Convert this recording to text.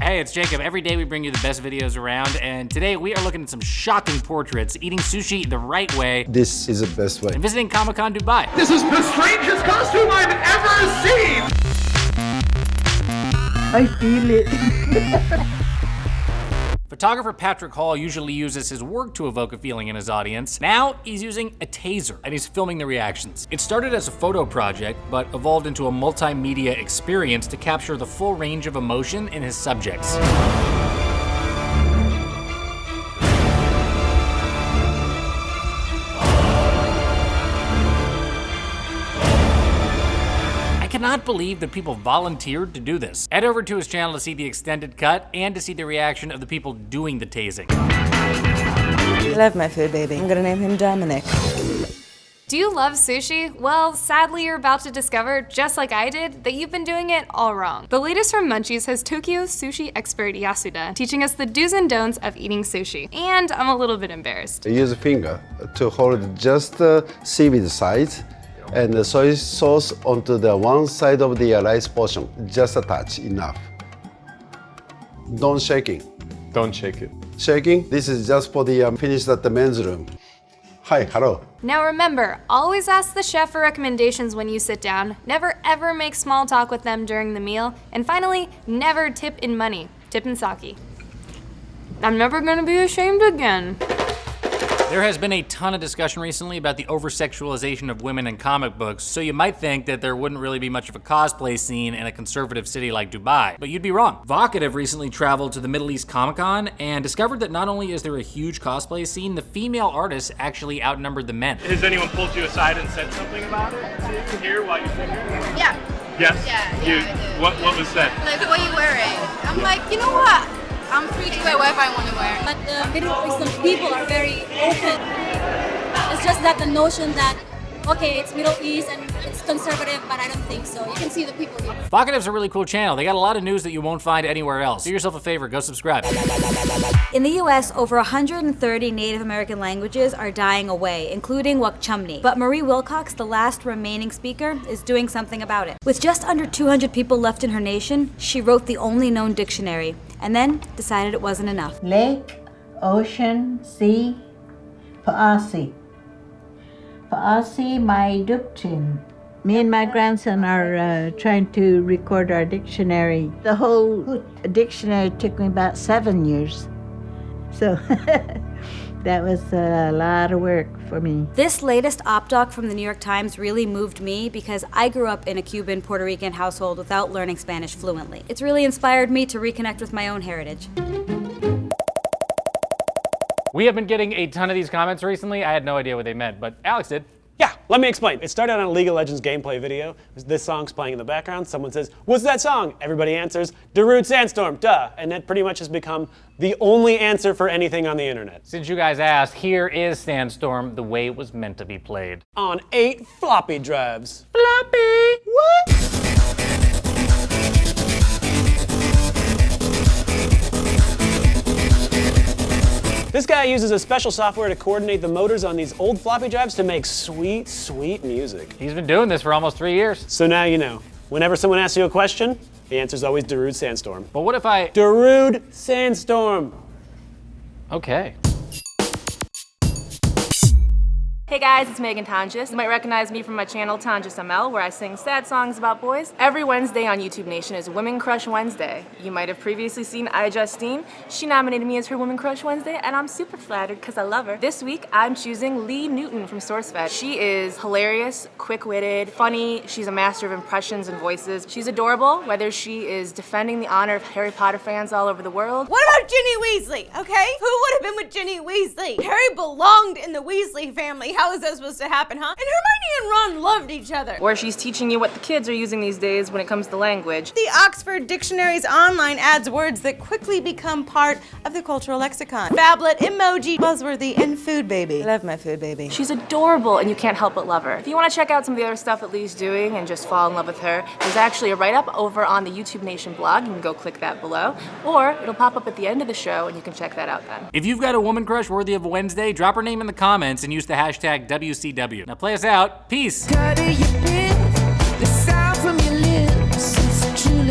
Hey, it's Jacob. Every day we bring you the best videos around, and today we are looking at some shocking portraits, eating sushi the right way. This is the best way. And visiting Comic-Con Dubai. This is the strangest costume I've ever seen! I feel it. Photographer Patrick Hall usually uses his work to evoke a feeling in his audience. Now he's using a taser and he's filming the reactions. It started as a photo project, but evolved into a multimedia experience to capture the full range of emotion in his subjects. I cannot believe that people volunteered to do this. Head over to his channel to see the extended cut and to see the reaction of the people doing the tasing. I love my food baby. I'm gonna name him Dominic. Do you love sushi? Well, sadly you're about to discover, just like I did, that you've been doing it all wrong. The latest from Munchies has Tokyo sushi expert Yasuda teaching us the do's and don'ts of eating sushi. And I'm a little bit embarrassed. Use a finger to hold just the seaweed side and the soy sauce onto the one side of the rice portion. Just a touch, enough. Don't shaking. Don't shake it. Shaking, this is just for the finish at the men's room. Hi, hello. Now remember, always ask the chef for recommendations when you sit down. Never ever make small talk with them during the meal. And finally, never tip in money. Tip in sake. I'm never gonna be ashamed again. There has been a ton of discussion recently about the over-sexualization of women in comic books, so you might think that there wouldn't really be much of a cosplay scene in a conservative city like Dubai, but you'd be wrong. Vocativ recently traveled to the Middle East Comic-Con and discovered that not only is there a huge cosplay scene, the female artists actually outnumbered the men. Has anyone pulled you aside and said something about it? So you can hear while you're here? Yeah. Yes? Yeah, You, I did. what was said? Like, what are you wearing? I'm like, you know what? I'm free to wear whatever I want to wear. But the Middle Eastern people are very open. It's just that the notion that, okay, it's Middle East and it's conservative, but I don't think so. You can see the people here. Vocativ's a really cool channel. They got a lot of news that you won't find anywhere else. Do yourself a favor, go subscribe. In the US, over 130 Native American languages are dying away, including WUKCHUMNI. But Marie Wilcox, the last remaining speaker, is doing something about it. With just under 200 people left in her nation, she wrote the only known dictionary, and then decided it wasn't enough. Lake, ocean, sea, Paasi. Paasi my dukchin. Me and my grandson are trying to record our dictionary. The whole dictionary took me about 7 years. So that was a lot of work for me. This latest op-doc from the New York Times really moved me because I grew up in a Cuban, Puerto Rican household without learning Spanish fluently. It's really inspired me to reconnect with my own heritage. We have been getting a ton of these comments recently. I had no idea what they meant, but Alex did. Yeah, let me explain. It started on a League of Legends gameplay video. This song's playing in the background. Someone says, "What's that song?" Everybody answers, "Darude Sandstorm, duh." And that pretty much has become the only answer for anything on the internet. Since you guys asked, here is Sandstorm the way it was meant to be played. On 8 floppy drives. Floppy! What? This guy uses a special software to coordinate the motors on these old floppy drives to make sweet, sweet music. He's been doing this for almost 3 years. So now you know. Whenever someone asks you a question, the answer's always Darude Sandstorm. But what if I... Darude Sandstorm. Okay. Hey guys, it's Megan Tonjes. You might recognize me from my channel Tonjes ML, where I sing sad songs about boys. Every Wednesday on YouTube Nation is Women Crush Wednesday. You might have previously seen iJustine. She nominated me as her Women Crush Wednesday, and I'm super flattered because I love her. This week, I'm choosing Lee Newton from SourceFed. She is hilarious, quick-witted, funny. She's a master of impressions and voices. She's adorable, whether she is defending the honor of Harry Potter fans all over the world. What about Ginny Weasley, okay? Who would have been with Ginny Weasley? Harry belonged in the Weasley family. How is that supposed to happen, huh? And Hermione and Ron loved each other. Or she's teaching you what the kids are using these days when it comes to language. The Oxford Dictionary's online adds words that quickly become part of the cultural lexicon. Phablet, emoji, buzzworthy, and food baby. I love my food baby. She's adorable and you can't help but love her. If you want to check out some of the other stuff that Lee's doing and just fall in love with her, there's actually a write-up over on the YouTube Nation blog. You can go click that below, or it'll pop up at the end of the show and you can check that out then. If you've got a woman crush worthy of a Wednesday, drop her name in the comments and use the hashtag WCW. Now play us out. Peace. The sound from your lips is truly